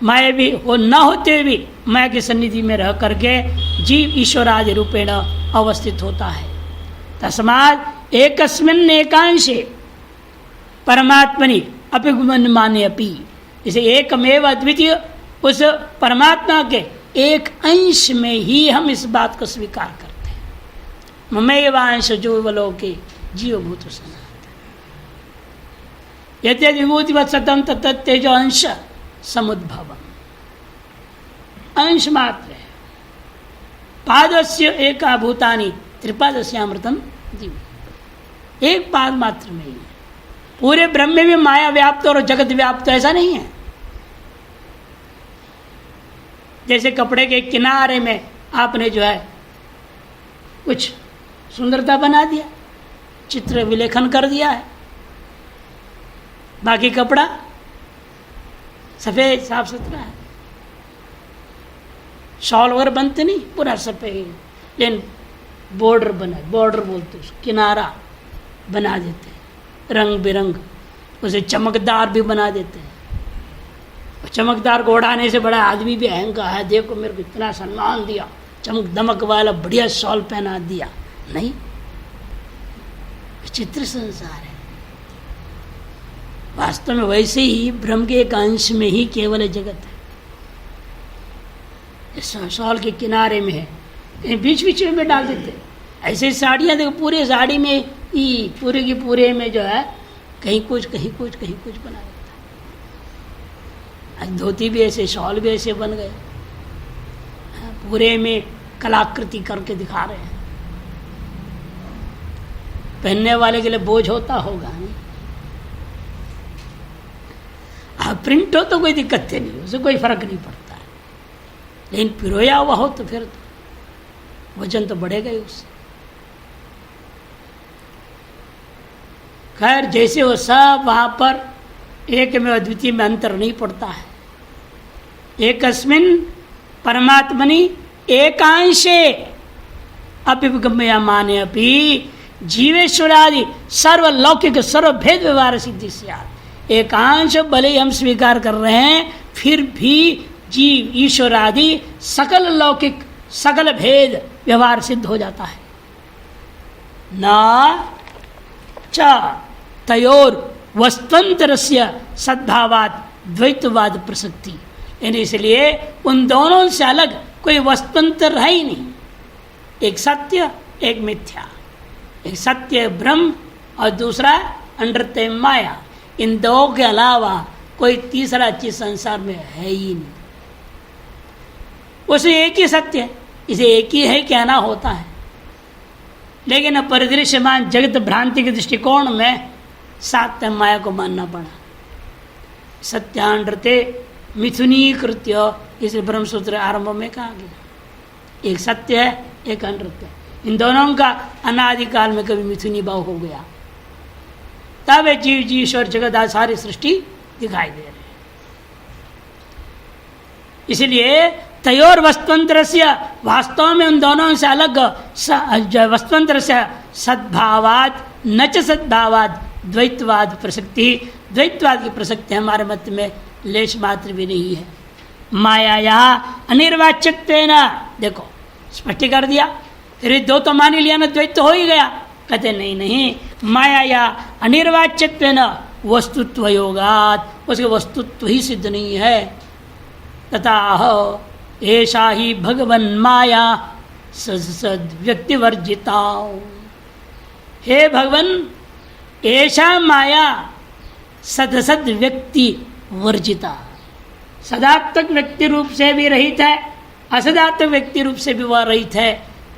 माया भी हो न होते भी माया की सन्निधि में रह करके जीव ईश्वरादि रूपेण अवस्थित होता है। तस्मात् एकस्मिन् एकांशे परमात्मनि अपिगुमन माने अपि, इसे एकमेव अद्वितीय उस परमात्मा के एक अंश में ही हम इस बात को स्वीकार करते हैं। ममेवांश जीवलोके जीवभूत सनातन, यद्यद् विभूतिवत् सतम तत्तत् तेजो अंश समुद्भवम्, अंश मात्र है। पादस्य एका भूतानि त्रिपादस्यामृतम जीव, एक पाद मात्र में ही है। पूरे ब्रह्म में भी माया व्याप्त और जगत व्याप्त ऐसा नहीं है। जैसे कपड़े के किनारे में आपने जो है कुछ सुंदरता बना दिया, चित्र विलेखन कर दिया है, बाकी कपड़ा सफेद साफ सुथरा है। शॉल वगैरह बनते नहीं, पूरा सफेद, लेकिन बॉर्डर बना, बॉर्डर बोलते उसको, किनारा बना देते हैं रंग बिरंग, उसे चमकदार भी बना देते हैं। चमकदार को उड़ाने से बड़ा आदमी भी अहंकार है, देखो मेरे को इतना सम्मान दिया, चमक दमक वाला बढ़िया शॉल पहना दिया। नहीं, विचित्र संसार है। वास्तव में वैसे ही ब्रह्म के एक अंश में ही केवल जगत है। शॉल के किनारे में है, बीच बीच में डाल देते। ऐसे साड़ियाँ देखो, पूरे साड़ी में ही पूरे की पूरे में जो है कहीं कुछ कहीं कुछ कहीं कुछ बना देता है। धोती भी ऐसे, शॉल भी ऐसे बन गए, पूरे में कलाकृति करके दिखा रहे हैं। पहनने वाले के लिए बोझ होता होगा नहीं? प्रिंट हो तो कोई दिक्कत नहीं, उसे कोई फर्क नहीं पड़ता है, लेकिन पिरोया हुआ हो तो फिर वजन तो बढ़ेगा ही उससे। खैर, जैसे वो सब वहां पर एक में अद्वितीय में अंतर नहीं पड़ता है। एकस्मिन् परमात्मनि एकांशे अपिगम्यमाने अपि जीवेश्वरादि सर्वलौकिक सर्वभेद व्यवहार सिद्धि स्यात्। एकांश भले ही हम स्वीकार कर रहे हैं, फिर भी जीव ईश्वर आदि सकल लौकिक सकल भेद व्यवहार सिद्ध हो जाता है। न च तयोर वस्तुंतरस्य सद्भावात् द्वैतवाद प्रसक्ति, यानी इसलिए उन दोनों से अलग कोई वस्तुंतर है ही नहीं। एक सत्य एक मिथ्या, एक सत्य ब्रह्म और दूसरा अनृत्य माया। इन दो के अलावा कोई तीसरा चीज संसार में है ही नहीं। उसे एक ही सत्य है, इसे एक ही है कहना होता है, लेकिन अब परिदृश्यमान जगत भ्रांति के दृष्टिकोण में सात्य माया को मानना पड़ा। सत्यानृत्य मिथुनीकृत्य, इस ब्रह्मसूत्र आरंभ में कहा गया। एक सत्य है, एक अनृत्य, इन दोनों का अनादिकाल में कभी मिथुनी भाव हो गया, तब जीव जीश्वर जगत आदि सारी सृष्टि दिखाई दे रही है। इसलिए तयोर वस्तुंतरस्य, वास्तव में उन दोनों से अलग वस्तुंतर से सद्भावाद न च सद्भावाद द्वैतवाद प्रसक्ति, द्वैतवाद की प्रसक्ति हमारे मत में लेश मात्र भी नहीं है। माया यहाँ अनिर्वाच्यत्वेन, देखो स्पष्ट कर दिया, फिर दो तो मान ही लिया ना, द्वैत तो हो ही गया। कहते नहीं नहीं, माया या अनिर्वाच्यत्वेन वस्तुत्व योगात, उसके वस्तुत्व ही सिद्ध नहीं है। तथा ऐसा ही भगवन माया सद व्यक्ति वर्जिता। हे भगवन, ऐसा माया सदसद व्यक्ति वर्जिता, सदात्मक व्यक्ति रूप से भी रहित है, असदात्मक व्यक्ति रूप से भी वह रहित है,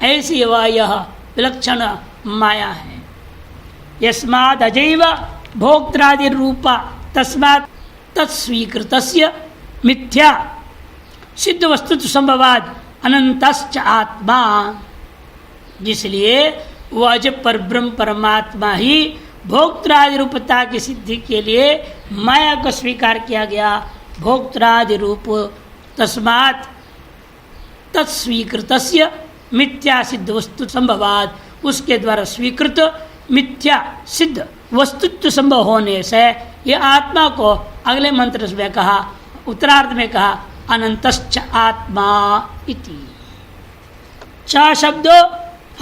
ऐसी वह यह विलक्षण माया है। यस्माद् अजैव भोक्त्रादि रूपा तस्मात् तत्स्वीकृतस्य मिथ्या सिद्ध वस्तुत्व संभवाद अनंतश्च आत्मा। जिसलिए वह अज पर ब्रह्म परमात्मा ही भोक्त्रादि रूपता की सिद्धि के लिए माया को स्वीकार किया गया। भोक्त्रादि रूप तस्मात् तत्स्वीकृतस्य मिथ्या सिद्ध वस्तु संभवाद, उसके द्वारा स्वीकृत मिथ्या सिद्ध वस्तुत्व संभव होने से यह आत्मा को अगले मंत्र में कहा, उत्तरार्ध में कहा अनंतश्च आत्मा इति। च शब्दो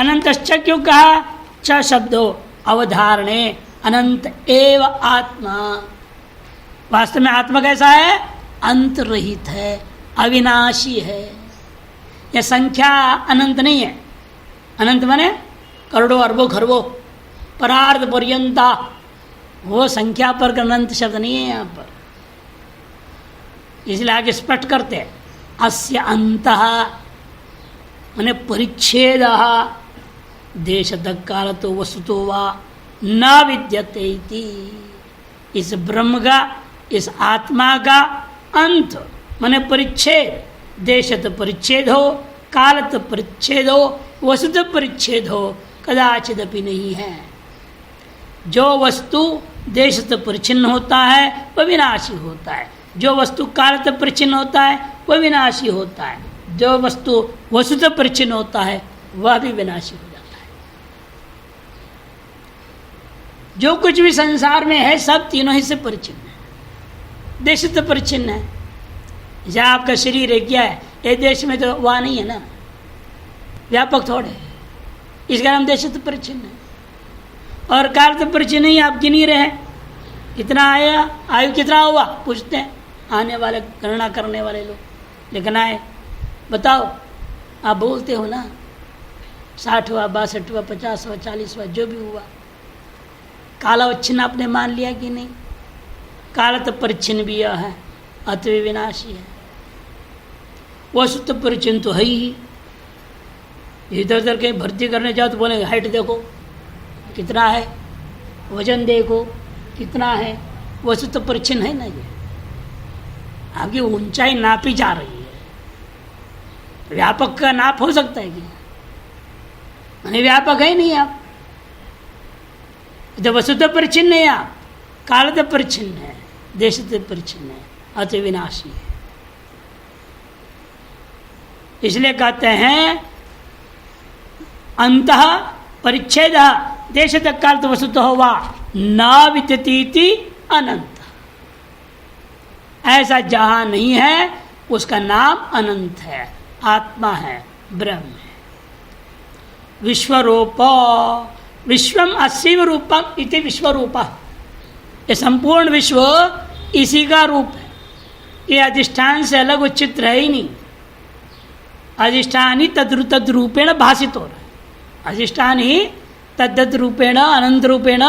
अनंतश्च क्यों कहा? च शब्दो अवधारणे अनंत एव आत्मा। वास्तव में आत्मा कैसा है? अंत रहित है, अविनाशी है। यह संख्या अनंत नहीं है। अनंत माने करोड़ों अरबों खरबों परार्ध पर्यंता, वो संख्या पर अनंत शब्द नहीं है यहाँ पर। इसलिए आगे स्पष्ट करते हैं अस्य अंतः माने परिच्छेद देश काल तो वस्तुतो वा न विद्यते इति। इस ब्रह्म का, इस आत्मा का अंत माने परिच्छेद, देशत परिच्छेद हो, कालत परिच्छेद हो, वस्तुत परिच्छेद हो, कदाचिदपि नहीं है। जो वस्तु देशत परिच्छिन्न होता है वह विनाशी होता है, जो वस्तु कालत परिच्छिन्न होता है वह विनाशी होता है, जो वस्तु वस्तुत परिच्छिन्न होता है वह भी विनाशी हो जाता है। जो कुछ भी संसार में है सब तीनों ही से परिच्छिन्न है, देशत परिच्छिन्न है। जहाँ आपका शरीर है क्या है, ये देश में तो वहाँ नहीं है ना, व्यापक थोड़े, इसका नाम देशत परिच्छिन्न है। और काल तो परिच्छिन्न ही आप गिन ही रहे हैं, कितना आया, आयु कितना हुआ पूछते हैं आने वाले गणना करने वाले लोग, लेकिन आए बताओ, आप बोलते हो ना 60वां 62वां 50वां 40वां जो भी हुआ, कालावच्छिन्न आपने मान लिया कि नहीं? काल तो परिच्छिन्न भी यह है, अतः विनाशी है। वस्तु तो परिच्छिन्न तो है ही। इधर उधर कहीं भर्ती करने जाओ तो बोले हाइट देखो कितना है, वजन देखो कितना है, वस्तु तो परिच्छिन्न है ना। ये आपकी ऊंचाई नापी जा रही है, व्यापक का नाप हो सकता है कि माने व्यापक है नहीं आप, जब वस्तु तो परिच्छिन्न है, आप काल तो परिच्छिन्न है, देश तो परिच्छिन्न है, अति विनाशी है। इसलिए कहते हैं अंतः परिच्छेद देश तक काल तो वस्तु तो हुआ न विद्यतीति अनंत। ऐसा जहां नहीं है उसका नाम अनंत है, आत्मा है, ब्रह्म है। विश्वरूप विश्वम अस्यैव रूपम इति विश्वरूप, ये संपूर्ण विश्व इसी का रूप है। ये अधिष्ठान से अलग चित्र है ही नहीं, अधिष्ठान ही तद रूपेण भाषित हो रहा है, अधिष्ठान ही तद्दत रूपेण अनंत रूपेण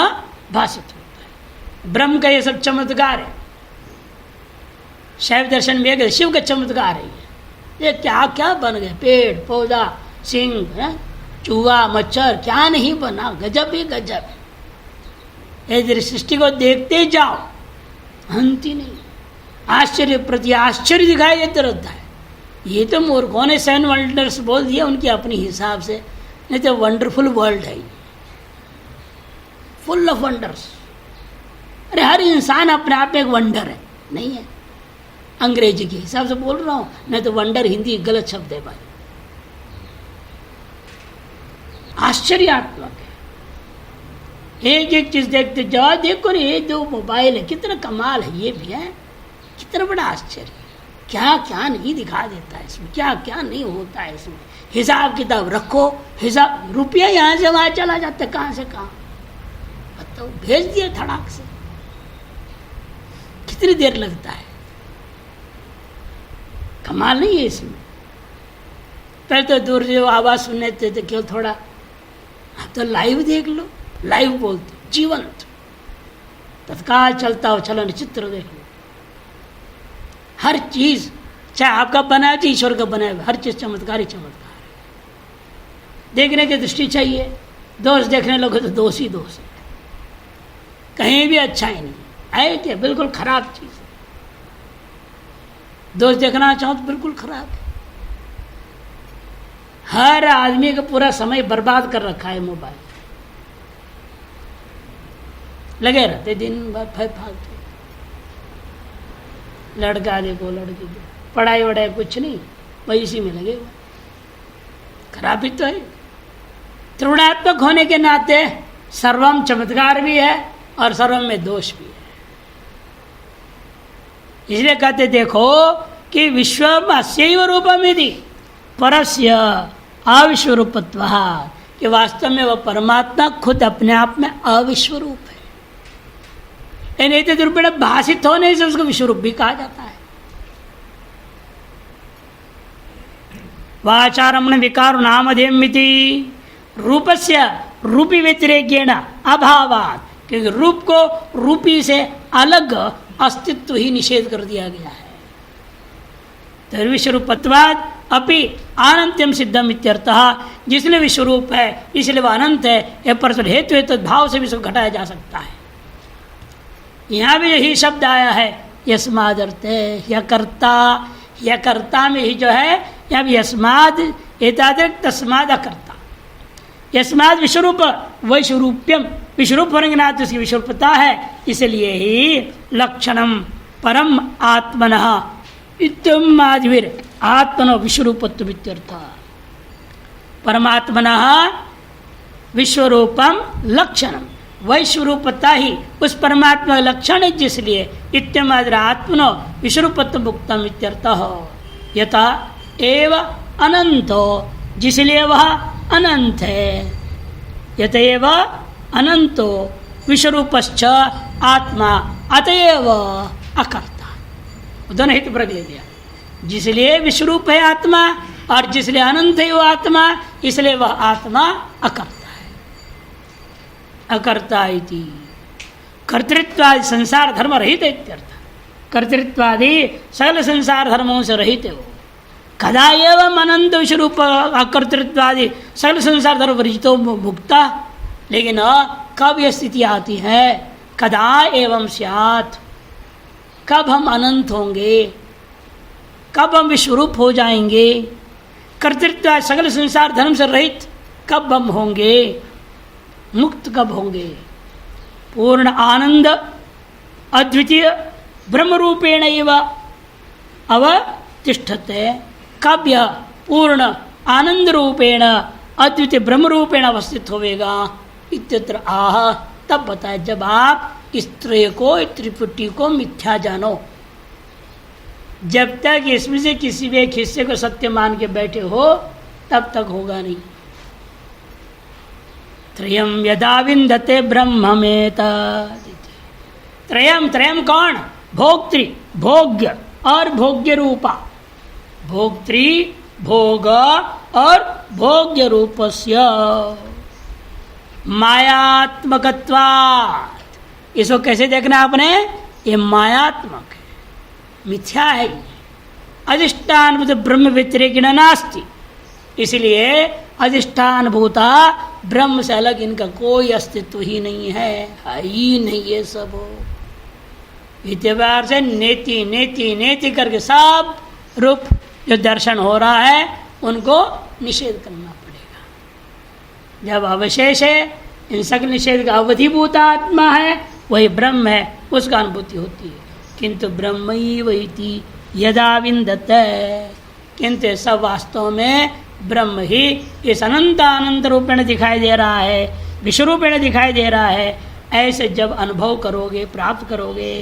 भाषित होता है। ब्रह्म का ये सब चमत्कार है। शैव दर्शन में शिव का चमत्कार है ये क्या क्या बन गए, पेड़ पौधा सिंह चूहा मच्छर, क्या नहीं बना, गजब ही गजब। ये सृष्टि को देखते जाओ, अंत ही नहीं, आश्चर्य प्रति आश्चर्य दिखाई देते रहता है। ये तो मूर्खों ने 7 वंडर्स बोल दिया उनके अपने हिसाब से, नहीं तो वंडरफुल वर्ल्ड है, फुल ऑफ वंडर्स। अरे हर इंसान अपने आप में एक वंडर है, नहीं है? अंग्रेजी के हिसाब से बोल रहा हूं, नहीं तो वंडर हिंदी गलत शब्द है भाई। आश्चर्यात्मक है, एक एक चीज देखते जाओ, देखो ना ये जो मोबाइल है कितना कमाल है, ये भी है कितना बड़ा आश्चर्य, क्या क्या नहीं दिखा देता है इसमें, क्या क्या नहीं होता है इसमें। हिसाब किताब रखो, हिसाब रुपया यहाँ से वहां चला जाता है, कहाँ से कहाँ बताओ, भेज दिया धड़ाक से, कितनी देर लगता है, कमाल नहीं है इसमें। पहले तो दूर से आवाज सुनने थे तो क्यों थोड़ा, अब तो लाइव देख लो, लाइव बोलते जीवंत, तत्काल चलता हो चलन चित्र देख लो, हर चीज चाहे आपका बनाया चाहे ईश्वर का बनाया, हर चीज चमत्कार ही चमत्कार है। देखने की दृष्टि चाहिए, दोष देखने लोगे तो दोष ही दोष है, कहीं भी अच्छा ही नहीं है, क्या बिल्कुल खराब चीज है। दोष देखना चाहो तो बिल्कुल खराब है। हर आदमी का पूरा समय बर्बाद कर रखा है मोबाइल, लगे रहते दिन भर फालतू, लड़का देखो लड़की देखो, पढ़ाई वढ़ाई कुछ नहीं, वही इसी में लगे हुए, खराबी तो है। त्रिगुणात्मक होने के नाते सर्वम चमत्कार भी है और सर्वम में दोष भी है। इसलिए कहते देखो कि विश्वम अस्यैव रूपमिति परस्य अविश्वरूपत्वात्, कि वास्तव में वह परमात्मा खुद अपने आप में अविश्वरूप है। नहीं तो रूपेण भाषित होने से उसको विश्वरूप भी कहा जाता है। वाचारमण विकार नामधेयमिति रूपस्य रूपी व्यतिरेकेण अभावात्, क्योंकि रूप को रूपी से अलग अस्तित्व ही निषेध कर दिया गया है। तो विश्वरूपत्वात् अपि अनंत्यम सिद्धम इत्यर्थः, जिसलिए विश्वरूप है इसलिए वह अनंत है, यह परस्पर हेतु है, तो भाव से भी इसको घटाया जा सकता है। यहाँ भी यही शब्द आया है यस्मादर्थ, यह कर्ता में ही जो है, यहाँ भी यस्माद एतादृक तस्माद अकर्ता, यस्माद विश्वरूप वैश्वरूप्यम, विश्वरूप होने के नाते उसकी विश्वरूपता है, इसलिए ही लक्षणम परम आत्मनः इत्यम आदिवीर आत्मनो विश्वरूपत्व इत्यर्थ। परमात्मनः विश्वरूपम लक्षणम, वैश्वरूपता ही उस परमात्मा का लक्षण है, जिसलिए इत्यम आत्मनो विश्वरूपत्व मुक्तम इत्यर्थः। यथा एव अनंतो, जिसलिए वह अनंत है, यतएव अनंतो विश्वरूपश्च आत्मा अतएव अकर्ता, दोनों हित प्रयोग ले दिया। जिसलिए विश्वरूप है आत्मा और जिसलिए अनंत है वो आत्मा, इसलिए वह आत्मा अकर्ता है। अकर्ता इति कर्तृत्वादि संसार धर्म रहित इत्यर्थ, कर्तृत्वादि सकल संसार धर्मों से रहित है वो। कदा एवं अनंत विश्वरूप अकर्तृत्वादि सकल संसार धर्म वर्जितो मुक्ता, लेकिन कब यह स्थिति आती है, कदा एवं स्यात्, कब हम अनंत होंगे, कब हम विश्वरूप हो जाएंगे, कर्तृत्व सकल संसार धर्म से रहित कब हम होंगे, मुक्त कब होंगे, पूर्ण आनंद अद्वितीय ब्रह्म रूपेण एव अवतिष्ठते, कब यह पूर्ण आनंद रूपेण अद्वितीय ब्रह्म रूपेण अवस्थित होवेगा इत्यत्र आह, तब बताए जब आप इस त्रय को, त्रिपुटी को मिथ्या जानो। जब तक इसमें से किसी भी एक हिस्से को सत्य मान के बैठे हो तब तक होगा नहीं। त्रयम यदा विंदते ब्रह्म में, त्रयम, त्रयम कौन, भोक्तृ भोग्य और भोग्य रूपा, भोक्तृ भोग और भोग्य रूपस्य मायात्मकत्वात्, इसको कैसे देखना आपने, ये मायात्मक है, मिथ्या है, अधिष्ठान भूत ब्रह्म व्यतिरेकिण नास्ति, इसलिए अधिष्ठान भूता ब्रह्म से अलग इनका कोई अस्तित्व ही नहीं है ही नहीं, ये सब हो। इतबार से नेति नेति नेति करके सब रूप जो दर्शन हो रहा है उनको निषेध करना पड़ेगा। जब अवशेष है, इन सकल निषेध का अवधिभूत आत्मा है, वही ब्रह्म है, उसका अनुभूति होती है। किंतु ब्रह्मैवैति यदा विंदते, किंतु सब वास्तव में ब्रह्म ही इस अनंत अनंत रूपेण दिखाई दे रहा है। विश्वरूपेण दिखाई दे रहा है, ऐसे जब अनुभव करोगे, प्राप्त करोगे,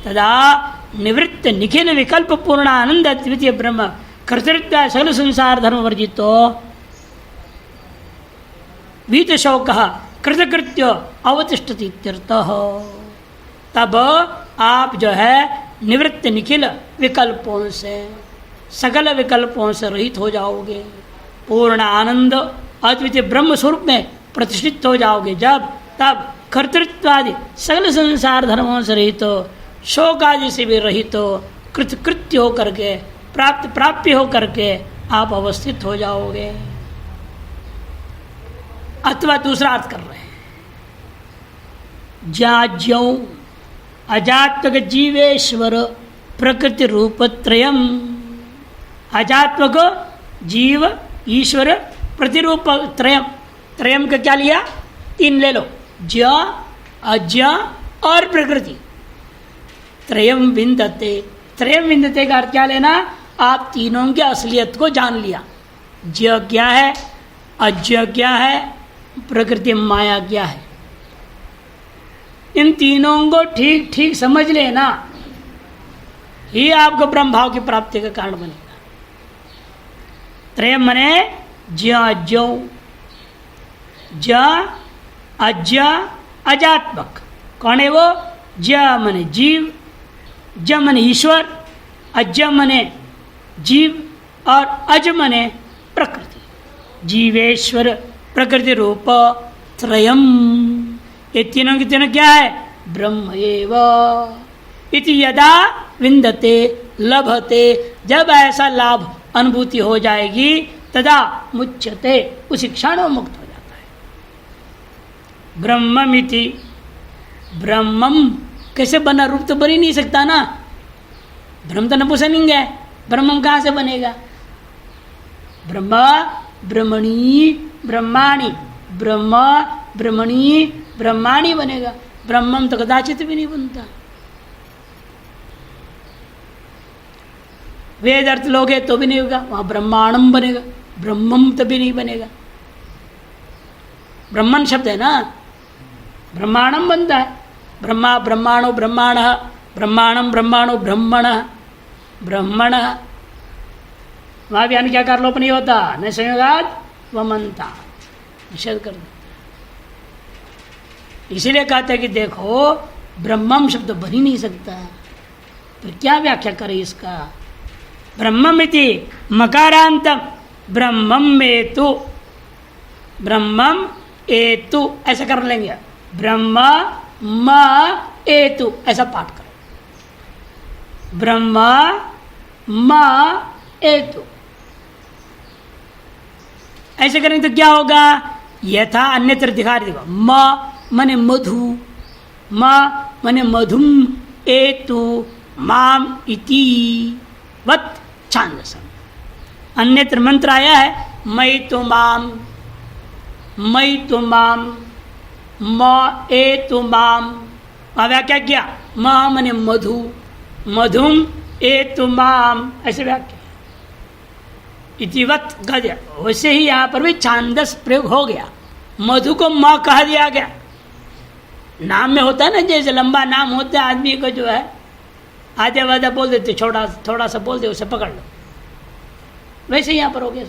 तदा निवृत्त निखिल विकल्प पूर्ण आनंद द्वितीय ब्रह्म कर्तृत्व सकल संसार धर्म वर्जितो वीत शोक कृतकृत्य अवतिष्ठति इत्यर्थः। तब आप जो है निवृत्त निखिल विकल्पों से, सकल विकल्पों से रहित हो जाओगे, पूर्ण आनंद अद्वितीय ब्रह्म स्वरूप में प्रतिष्ठित हो जाओगे। जब तब कर्तृत्वादि सकल संसार धर्मों से रहित हो, शोक आदि से भी रहित हो, कृतकृत्य हो करके, प्राप्य हो करके आप अवस्थित हो जाओगे। अथवा दूसरा अर्थ कर रहे हैं, ज्याज्यों अजात्मक जीवेश्वर प्रकृति रूप त्रयम। अजात्मक जीव ईश्वर प्रतिरूप त्रयम, त्रयम का क्या लिया? 3 ले लो, ज्ञ अज्ञ और प्रकृति। त्रयम विन्दते, त्रयम विन्दते का अर्थ क्या लेना? आप तीनों की असलियत को जान लिया। ज्ञ क्या है, अज्ञ क्या है, प्रकृति माया क्या है। इन तीनों को ठीक ठीक समझ लेना ही आपको ब्रह्म भाव की प्राप्ति का कारण बनेगा। त्रय मने ज्ञ ज्ञ अज्ञ अजात्मक। कौन है वो? ज्ञ मने जीव, ज मने ईश्वर, अज्ञ मने जीव और अज मने प्रकृति। जीवेश्वर प्रकृति रूप त्रयम, ये तीनों के तीनों क्या है? ब्रह्म एव इति यदा विन्दते लभते, जब ऐसा लाभ अनुभूति हो जाएगी, तदा मुच्यते, उसी क्षण वो मुक्त हो जाता है। ब्रह्ममिति, ब्रह्मम कैसे बना? रूप तो बन ही नहीं सकता ना, ब्रह्म तो नपुंसकलिंग है, ब्रह्मम कहाँ से बनेगा? ब्रह्म ब्रह्मणी ब्रह्माणी, ब्रह्म ब्रह्मणी ब्रह्माणी बनेगा, ब्रह्मम तो कदाचित भी नहीं बनता। वेद अर्थ लोगे तो भी नहीं होगा, वहां ब्रह्मांडम बनेगा, ब्रह्मम तो भी नहीं बनेगा। ब्रह्मन शब्द है ना, ब्रह्मांडम बनता है। ब्रह्मा ब्रह्माणो ब्रह्माण, ब्रह्मांडम ब्रह्माणो ब्रह्मण, ब्रह्मण। वहां भी क्या कर लोप नहीं होता, न संयोगाद वमनता, निषेध कर देता। इसीलिए कहते हैं कि देखो ब्रह्मम शब्द बन ही नहीं सकता, तो क्या व्याख्या करें इसका? ब्रह्ममिति मकारांतम ब्रह्मम एतु, ब्रह्मम एतु ऐसा कर लेंगे, ब्रह्म म एतु ऐसा पाठ करो, ब्रह्म म एतु ऐसे करेंगे तो क्या होगा? यथा अन्यत्र दिखा देगा। म मने मधु, म मने मधुम, एतु माम इति वत छांदसम। अन्यत्र मंत्र आया है मई तो माम, मई तो माम, म एतु माम। व्याख्या किया म मने मधु, मधुम एतु माम, ऐसे व्याख्या इतिवत गद्य। वैसे ही यहाँ पर भी छांदस प्रयोग हो गया, मधु को म कह दिया गया। नाम में होता है ना, जैसे लंबा नाम होता है आदमी को जो है आधे वाधा बोल देते, छोटा थोड़ा सा बोल दे, उसे पकड़ लो, वैसे यहाँ पर हो गया।